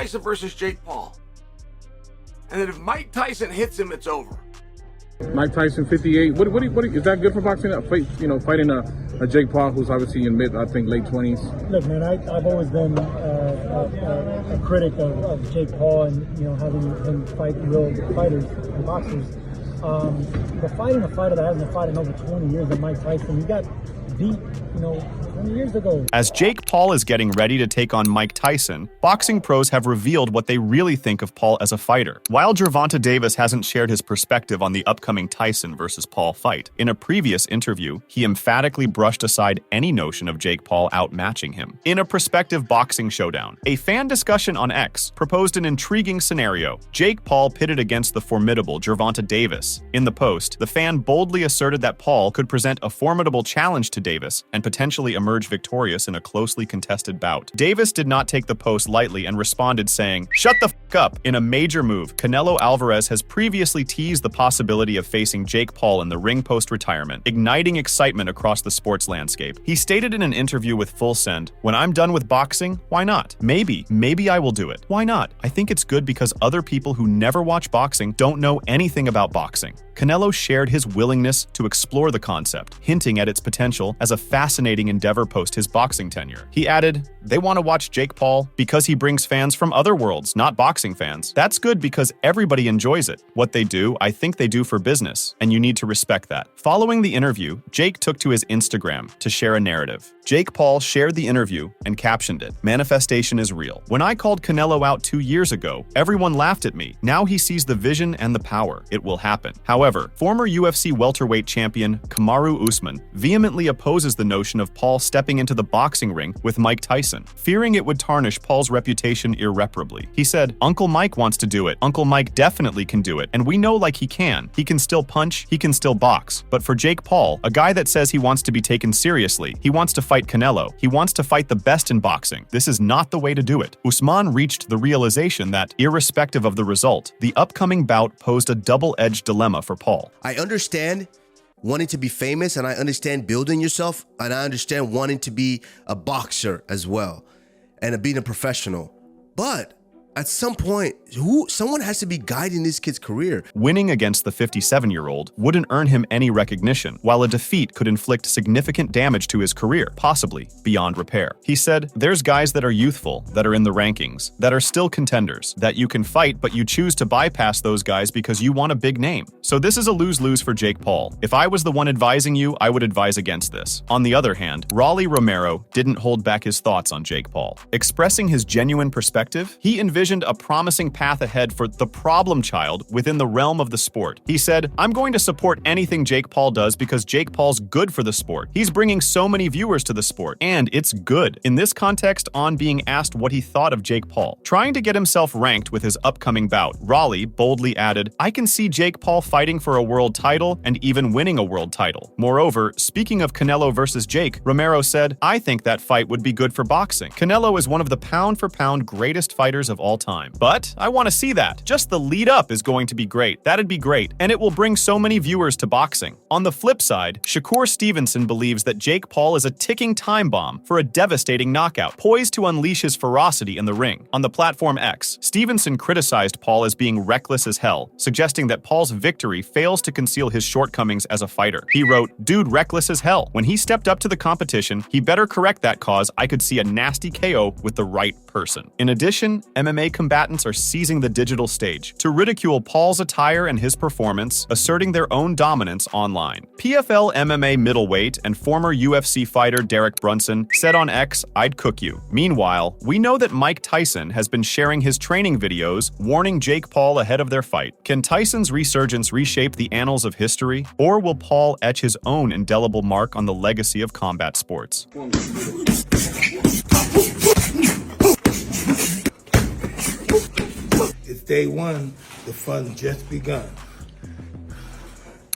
Tyson versus Jake Paul. And then if Mike Tyson hits him, it's over. Mike Tyson, 58. What is that good for boxing? Fighting a Jake Paul who's obviously in late 20s. Look, man, I've always been a critic of Jake Paul and having him fight real fighters and boxers. But fighting a fighter that hasn't fought in over 20 years than Mike Tyson, he got beat, 20 years ago. As Jake Paul is getting ready to take on Mike Tyson, boxing pros have revealed what they really think of Paul as a fighter. While Gervonta Davis hasn't shared his perspective on the upcoming Tyson versus Paul fight, in a previous interview, he emphatically brushed aside any notion of Jake Paul outmatching him. In a prospective boxing showdown, a fan discussion on X proposed an intriguing scenario: Jake Paul pitted against the formidable Gervonta Davis. In the post, the fan boldly asserted that Paul could present a formidable challenge to Davis and potentially emerge victorious in a closely contested bout. Davis did not take the post lightly and responded saying, "Shut the f*** up." In a major move, Canelo Alvarez has previously teased the possibility of facing Jake Paul in the ring post-retirement, igniting excitement across the sports landscape. He stated in an interview with Full Send, "When I'm done with boxing, why not? Maybe I will do it. Why not? I think it's good because other people who never watch boxing don't know anything about boxing." Canelo shared his willingness to explore the concept, hinting at its potential as a fascinating endeavor post his boxing tenure. He added, "They want to watch Jake Paul because he brings fans from other worlds, not boxing fans. That's good because everybody enjoys it. What they do, I think they do for business, and you need to respect that." Following the interview, Jake took to his Instagram to share a narrative. Jake Paul shared the interview and captioned it, "Manifestation is real. When I called Canelo out 2 years ago, everyone laughed at me. Now he sees the vision and the power. It will happen." However, former UFC welterweight champion Kamaru Usman vehemently opposes the notion of Paul stepping into the boxing ring with Mike Tyson, fearing it would tarnish Paul's reputation irreparably. He said, "Uncle Mike wants to do it. Uncle Mike definitely can do it, and we know he can. He can still punch, he can still box. But for Jake Paul, a guy that says he wants to be taken seriously, he wants to fight Canelo, he wants to fight the best in boxing. This is not the way to do it." Usman reached the realization that, irrespective of the result, the upcoming bout posed a double-edged dilemma for Paul. I understand wanting to be famous, and I understand building yourself, and I understand wanting to be a boxer as well, and being a professional. But at some point, someone has to be guiding this kid's career. Winning against the 57-year-old wouldn't earn him any recognition, while a defeat could inflict significant damage to his career, possibly beyond repair. He said, "There's guys that are youthful, that are in the rankings, that are still contenders, that you can fight, but you choose to bypass those guys because you want a big name. So this is a lose-lose for Jake Paul. If I was the one advising you, I would advise against this." On the other hand, Rolly Romero didn't hold back his thoughts on Jake Paul. Expressing his genuine perspective, he envisioned a promising path ahead for the problem child within the realm of the sport. He said, "I'm going to support anything Jake Paul does because Jake Paul's good for the sport. He's bringing so many viewers to the sport, and it's good." In this context, on being asked what he thought of Jake Paul trying to get himself ranked with his upcoming bout, Rolly boldly added, "I can see Jake Paul fighting for a world title and even winning a world title." Moreover, speaking of Canelo versus Jake, Romero said, "I think that fight would be good for boxing. Canelo is one of the pound-for-pound greatest fighters of all time. But I want to see that. Just the lead up is going to be great. That'd be great. And it will bring so many viewers to boxing." On the flip side, Shakur Stevenson believes that Jake Paul is a ticking time bomb for a devastating knockout, poised to unleash his ferocity in the ring. On the platform X, Stevenson criticized Paul as being reckless as hell, suggesting that Paul's victory fails to conceal his shortcomings as a fighter. He wrote, "Dude, reckless as hell. When he stepped up to the competition, he better correct that cause. I could see a nasty KO with the right person." In addition, MMA combatants are seizing the digital stage to ridicule Paul's attire and his performance, asserting their own dominance online. PFL MMA middleweight and former UFC fighter Derek Brunson said on X, "I'd cook you." Meanwhile, we know that Mike Tyson has been sharing his training videos, warning Jake Paul ahead of their fight. Can Tyson's resurgence reshape the annals of history, or will Paul etch his own indelible mark on the legacy of combat sports? It's day one, the fun just begun.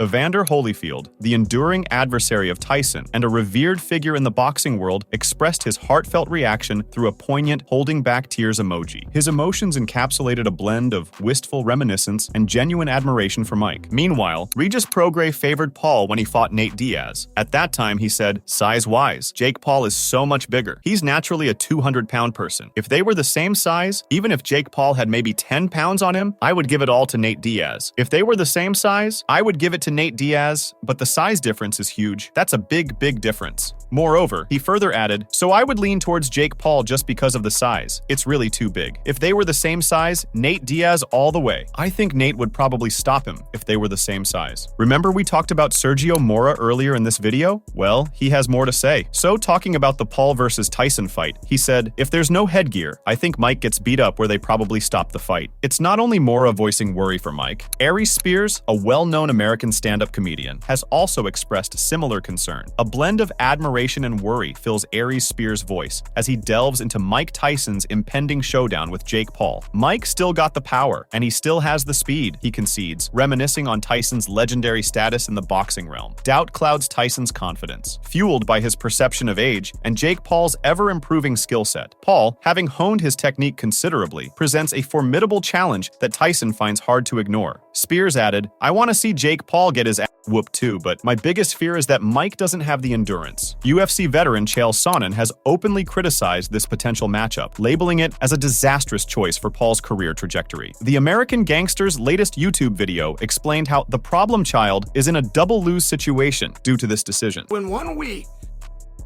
Evander Holyfield, the enduring adversary of Tyson and a revered figure in the boxing world, expressed his heartfelt reaction through a poignant holding back tears emoji. His emotions encapsulated a blend of wistful reminiscence and genuine admiration for Mike. Meanwhile, Regis Prograis favored Paul when he fought Nate Diaz. At that time, he said, "Size-wise, Jake Paul is so much bigger. He's naturally a 200-pound person. If they were the same size, even if Jake Paul had maybe 10 pounds on him, I would give it all to Nate Diaz. If they were the same size, I would give it to Nate Diaz, but the size difference is huge. That's a big, big difference." Moreover, he further added, "So I would lean towards Jake Paul just because of the size. It's really too big. If they were the same size, Nate Diaz all the way. I think Nate would probably stop him if they were the same size." Remember we talked about Sergio Mora earlier in this video? Well, he has more to say. So talking about the Paul versus Tyson fight, he said, "If there's no headgear, I think Mike gets beat up where they probably stop the fight." It's not only Mora voicing worry for Mike. Aries Spears, a well-known American stand-up comedian, has also expressed similar concern. A blend of admiration and worry fills Aries Spears' voice as he delves into Mike Tyson's impending showdown with Jake Paul. Mike still got the power, and he still has the speed, he concedes, reminiscing on Tyson's legendary status in the boxing realm. Doubt clouds Tyson's confidence, fueled by his perception of age and Jake Paul's ever-improving skill set. Paul, having honed his technique considerably, presents a formidable challenge that Tyson finds hard to ignore. Spears added, "I want to see Jake Paul get his ass whooped too, but my biggest fear is that Mike doesn't have the endurance." UFC veteran Chael Sonnen has openly criticized this potential matchup, labeling it as a disastrous choice for Paul's career trajectory. The American Gangster's latest YouTube video explained how the problem child is in a double lose situation due to this decision. In 1 week,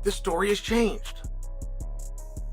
the story has changed.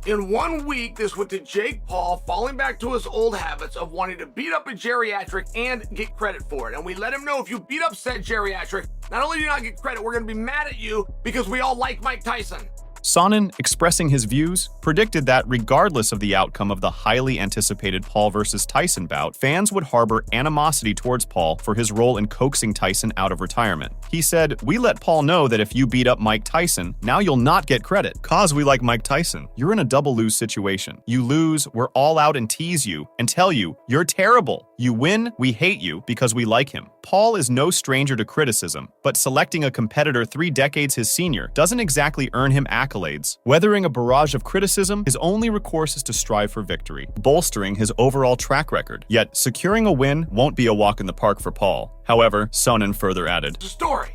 In 1 week, this went to Jake Paul falling back to his old habits of wanting to beat up a geriatric and get credit for it. And we let him know, if you beat up said geriatric, not only do you not get credit, we're going to be mad at you because we all like Mike Tyson. Sonnen, expressing his views, predicted that regardless of the outcome of the highly anticipated Paul versus Tyson bout, fans would harbor animosity towards Paul for his role in coaxing Tyson out of retirement. He said, "We let Paul know that if you beat up Mike Tyson, now you'll not get credit. Cause we like Mike Tyson. You're in a double lose situation. You lose, we're all out and tease you and tell you, you're terrible. You win, we hate you because we like him." Paul is no stranger to criticism, but selecting a competitor 3 decades his senior doesn't exactly earn him accolades. Weathering a barrage of criticism, his only recourse is to strive for victory, bolstering his overall track record. Yet, securing a win won't be a walk in the park for Paul. However, Sonnen further added, "It's a story.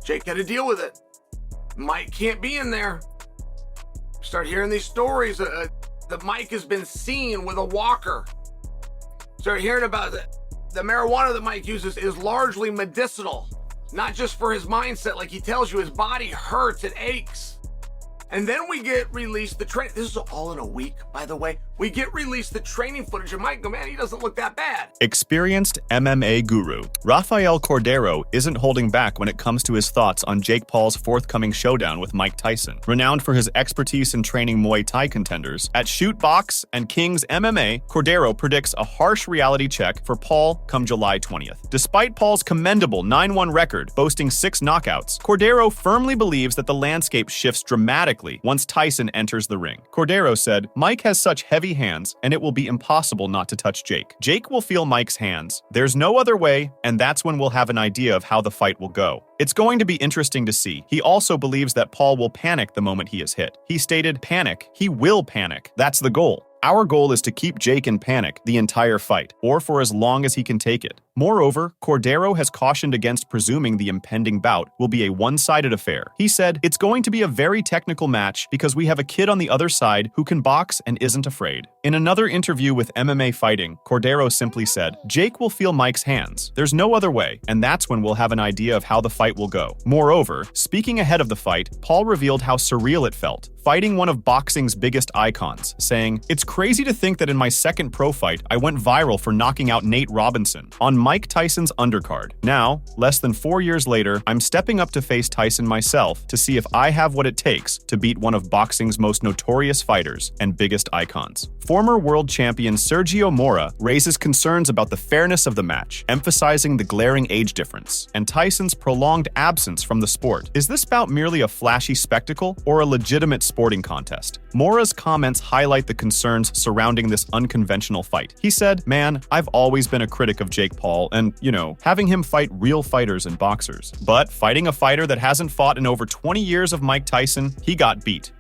Jake had to deal with it. Mike can't be in there. Start hearing these stories that Mike has been seen with a walker. Start hearing about it. The marijuana that Mike uses is largely medicinal, not just for his mindset. Like he tells you, his body hurts, it aches." And then we get released the train. This is all in a week, by the way. We get released the training footage, and Mike go, "Man, he doesn't look that bad." Experienced MMA guru Rafael Cordero isn't holding back when it comes to his thoughts on Jake Paul's forthcoming showdown with Mike Tyson. Renowned for his expertise in training Muay Thai contenders, at Shoot Box and King's MMA, Cordero predicts a harsh reality check for Paul come July 20th. Despite Paul's commendable 9-1 record, boasting 6 knockouts, Cordero firmly believes that the landscape shifts dramatically once Tyson enters the ring. Cordero said, "Mike has such heavy hands, and it will be impossible not to touch Jake. Jake will feel Mike's hands. There's no other way, and that's when we'll have an idea of how the fight will go. It's going to be interesting to see." He also believes that Paul will panic the moment he is hit. He stated, "Panic. He will panic. That's the goal. Our goal is to keep Jake in panic the entire fight, or for as long as he can take it." Moreover, Cordero has cautioned against presuming the impending bout will be a one-sided affair. He said, "It's going to be a very technical match because we have a kid on the other side who can box and isn't afraid." In another interview with MMA Fighting, Cordero simply said, "Jake will feel Mike's hands. There's no other way, and that's when we'll have an idea of how the fight will go." Moreover, speaking ahead of the fight, Paul revealed how surreal it felt, fighting one of boxing's biggest icons, saying, "It's crazy to think that in my second pro fight, I went viral for knocking out Nate Robinson on Mike Tyson's undercard. Now, less than 4 years later, I'm stepping up to face Tyson myself to see if I have what it takes to beat one of boxing's most notorious fighters and biggest icons." Former world champion Sergio Mora raises concerns about the fairness of the match, emphasizing the glaring age difference and Tyson's prolonged absence from the sport. Is this bout merely a flashy spectacle or a legitimate sporting contest? Mora's comments highlight the concerns surrounding this unconventional fight. He said, "Man, I've always been a critic of Jake Paul Paul and, having him fight real fighters and boxers. But fighting a fighter that hasn't fought in over 20 years of Mike Tyson, he got beat.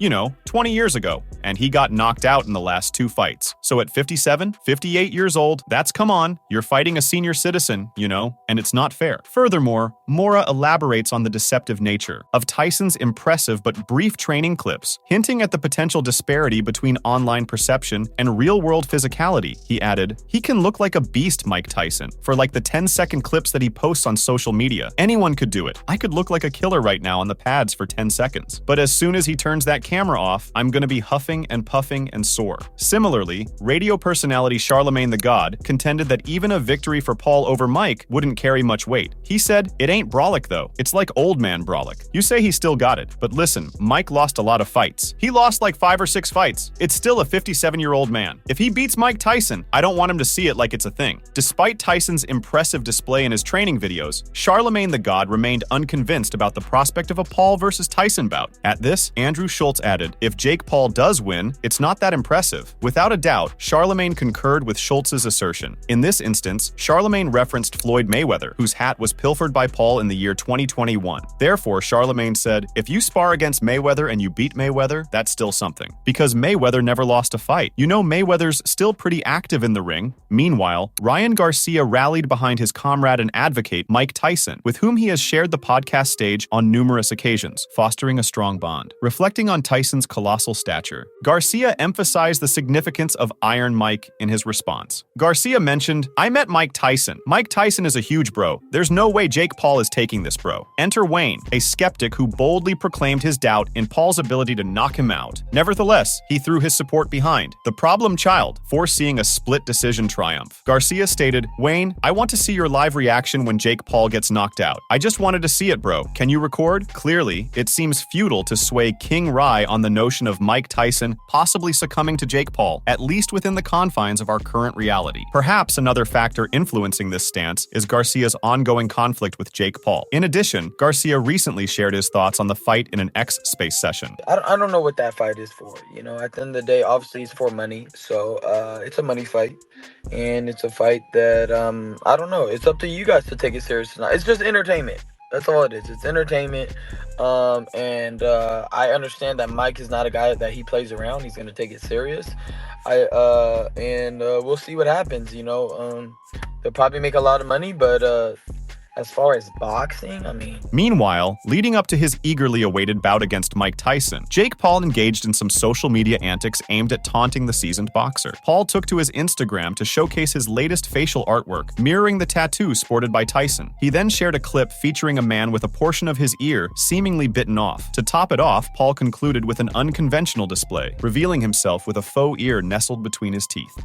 20 years ago. And he got knocked out in the last 2 fights. So at 57, 58 years old, come on, you're fighting a senior citizen, and it's not fair. Furthermore, Mora elaborates on the deceptive nature of Tyson's impressive but brief training clips, hinting at the potential disparity between online perception and real-world physicality. He added, "He can look like a beast, Mike Tyson, for like the 10-second clips that he posts on social media. Anyone could do it. I could look like a killer right now on the pads for 10 seconds. But as soon as he turns that camera off, I'm gonna be huffing and puffing and sore." Similarly, radio personality Charlemagne the God contended that even a victory for Paul over Mike wouldn't carry much weight. He said, "It ain't brolic though. It's like old man brolic. You say he still got it, but listen, Mike lost a lot of fights. He lost like 5 or 6 fights. It's still a 57-year-old man. If he beats Mike Tyson, I don't want him to see it like it's a thing." Despite Tyson's impressive display in his training videos, Charlemagne the God remained unconvinced about the prospect of a Paul versus Tyson bout. At this, Andrew Schultz added, "If Jake Paul does win, it's not that impressive." Without a doubt, Charlemagne concurred with Schultz's assertion. In this instance, Charlemagne referenced Floyd Mayweather, whose hat was pilfered by Paul in the year 2021. Therefore, Charlemagne said, "If you spar against Mayweather and you beat Mayweather, that's still something." Because Mayweather never lost a fight. Mayweather's still pretty active in the ring. Meanwhile, Ryan Garcia rallied behind his comrade and advocate, Mike Tyson, with whom he has shared the podcast stage on numerous occasions, fostering a strong bond. Reflecting on Tyson's colossal stature, Garcia emphasized the significance of Iron Mike in his response. Garcia mentioned, "I met Mike Tyson. Mike Tyson is a huge bro. There's no way Jake Paul is taking this, bro." Enter Wayne, a skeptic who boldly proclaimed his doubt in Paul's ability to knock him out. Nevertheless, he threw his support behind the problem child, foreseeing a split decision triumph. Garcia stated, "Wayne, I want to see your live reaction when Jake Paul gets knocked out. I just wanted to see it, bro. Can you record?" Clearly, it seems futile to sway King Rye on the notion of Mike Tyson possibly succumbing to Jake Paul, at least within the confines of our current reality. Perhaps another factor influencing this stance is Garcia's ongoing conflict with Jake Paul. In addition, Garcia recently shared his thoughts on the fight in an X Space session. I don't know what that fight is for. At the end of the day, obviously it's for money. So it's a money fight. And it's a fight that, I don't know. It's up to you guys to take it serious or not. It's just entertainment. That's all it is. It's entertainment. I understand that Mike is not a guy that he plays around. He's going to take it serious. We'll see what happens. They'll probably make a lot of money, but as far as boxing, Meanwhile, leading up to his eagerly awaited bout against Mike Tyson, Jake Paul engaged in some social media antics aimed at taunting the seasoned boxer. Paul took to his Instagram to showcase his latest facial artwork, mirroring the tattoo sported by Tyson. He then shared a clip featuring a man with a portion of his ear seemingly bitten off. To top it off, Paul concluded with an unconventional display, revealing himself with a faux ear nestled between his teeth.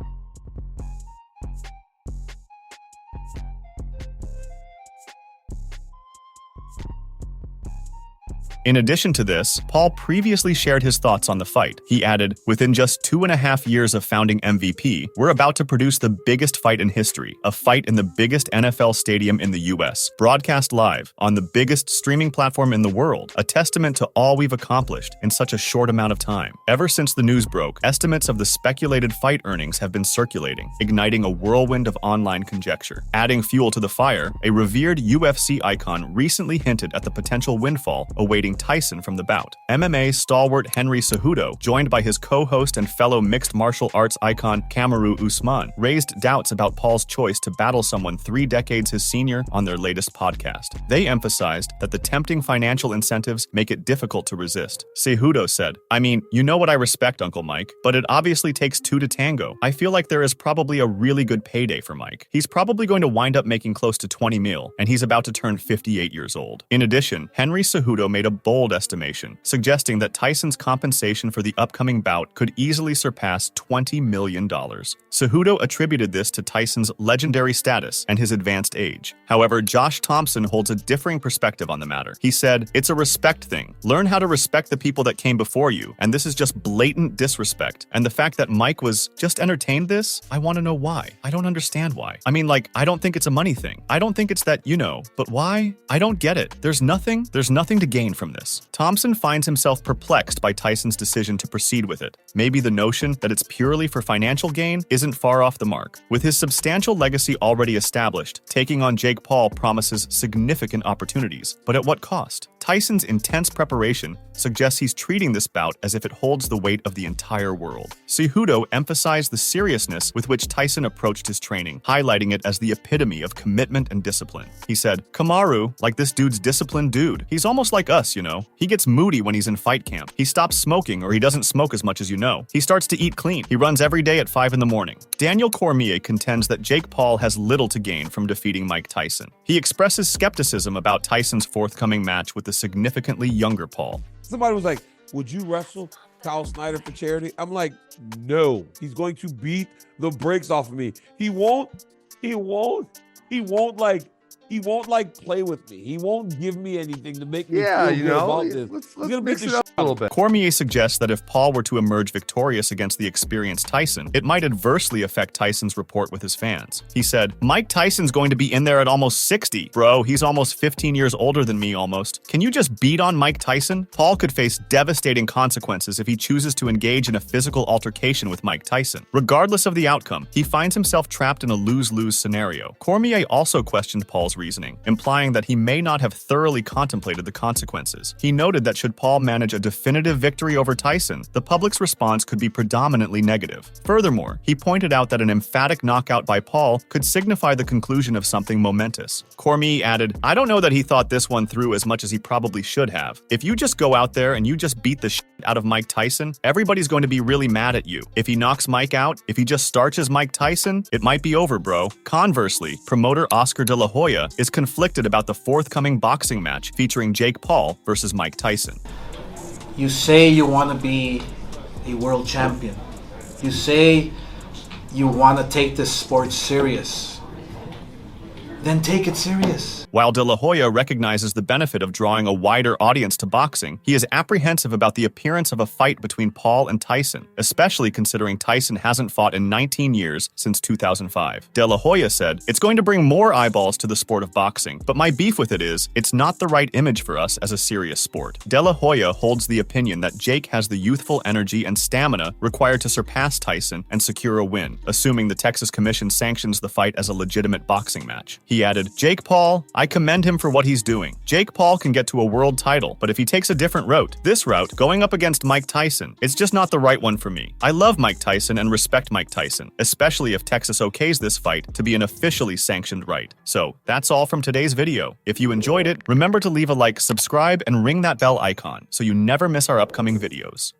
In addition to this, Paul previously shared his thoughts on the fight. He added, "Within just 2.5 years of founding MVP, we're about to produce the biggest fight in history, a fight in the biggest NFL stadium in the US, broadcast live on the biggest streaming platform in the world, a testament to all we've accomplished in such a short amount of time." Ever since the news broke, estimates of the speculated fight earnings have been circulating, igniting a whirlwind of online conjecture. Adding fuel to the fire, a revered UFC icon recently hinted at the potential windfall awaiting Tyson from the bout. MMA stalwart Henry Cejudo, joined by his co-host and fellow mixed martial arts icon Kamaru Usman, raised doubts about Paul's choice to battle someone 3 decades his senior on their latest podcast. They emphasized that the tempting financial incentives make it difficult to resist. Cejudo said, "You know what I respect, Uncle Mike, but it obviously takes 2 to tango. I feel like there is probably a really good payday for Mike. He's probably going to wind up making close to 20 mil, and he's about to turn 58 years old." In addition, Henry Cejudo made a bold estimation, suggesting that Tyson's compensation for the upcoming bout could easily surpass $20 million. Cejudo attributed this to Tyson's legendary status and his advanced age. However, Josh Thompson holds a differing perspective on the matter. He said, "It's a respect thing. Learn how to respect the people that came before you, and this is just blatant disrespect. And the fact that Mike was just entertained this, I want to know why. I don't understand why. I don't think it's a money thing. I don't think it's that, but why? I don't get it. There's nothing to gain from from this. Thompson finds himself perplexed by Tyson's decision to proceed with it. Maybe the notion that it's purely for financial gain isn't far off the mark. With his substantial legacy already established, taking on Jake Paul promises significant opportunities. But at what cost? Tyson's intense preparation suggests he's treating this bout as if it holds the weight of the entire world. Cejudo emphasized the seriousness with which Tyson approached his training, highlighting it as the epitome of commitment and discipline. He said, "Kamaru, like this dude's disciplined dude. He's almost like us, you know. He gets moody when he's in fight camp. He stops smoking or he doesn't smoke as much as you know. He starts to eat clean. He runs every day at 5 in the morning." Daniel Cormier contends that Jake Paul has little to gain from defeating Mike Tyson. He expresses skepticism about Tyson's forthcoming match with the significantly younger Paul. Somebody was like, "Would you wrestle Kyle Snyder for charity?" I'm like, no. He's going to beat the brakes off of me. He won't play with me. He won't give me anything to make me feel good about this. Let's mix it up a little bit. Cormier suggests that if Paul were to emerge victorious against the experienced Tyson, it might adversely affect Tyson's rapport with his fans. He said, "Mike Tyson's going to be in there at almost 60. Bro, he's almost 15 years older than me almost. Can you just beat on Mike Tyson?" Paul could face devastating consequences if he chooses to engage in a physical altercation with Mike Tyson. Regardless of the outcome, he finds himself trapped in a lose-lose scenario. Cormier also questioned Paul's reasoning, implying that he may not have thoroughly contemplated the consequences. He noted that should Paul manage a definitive victory over Tyson, the public's response could be predominantly negative. Furthermore, he pointed out that an emphatic knockout by Paul could signify the conclusion of something momentous. Cormier added, "I don't know that he thought this one through as much as he probably should have. If you just go out there and you just beat the shit out of Mike Tyson, everybody's going to be really mad at you. If he knocks Mike out, if he just starches Mike Tyson, it might be over, bro." Conversely, promoter Oscar De La Hoya is conflicted about the forthcoming boxing match featuring Jake Paul versus Mike Tyson. You say you want to be a world champion. You say you want to take this sport serious. Then take it serious. While De La Hoya recognizes the benefit of drawing a wider audience to boxing, he is apprehensive about the appearance of a fight between Paul and Tyson, especially considering Tyson hasn't fought in 19 years since 2005. De La Hoya said, "It's going to bring more eyeballs to the sport of boxing, but my beef with it is, it's not the right image for us as a serious sport." De La Hoya holds the opinion that Jake has the youthful energy and stamina required to surpass Tyson and secure a win, assuming the Texas Commission sanctions the fight as a legitimate boxing match. He added, "Jake Paul, I commend him for what he's doing. Jake Paul can get to a world title, but if he takes a different route, this route, going up against Mike Tyson, it's just not the right one for me. I love Mike Tyson and respect Mike Tyson, especially if Texas okays this fight to be an officially sanctioned right." So, that's all from today's video. If you enjoyed it, remember to leave a like, subscribe, and ring that bell icon so you never miss our upcoming videos.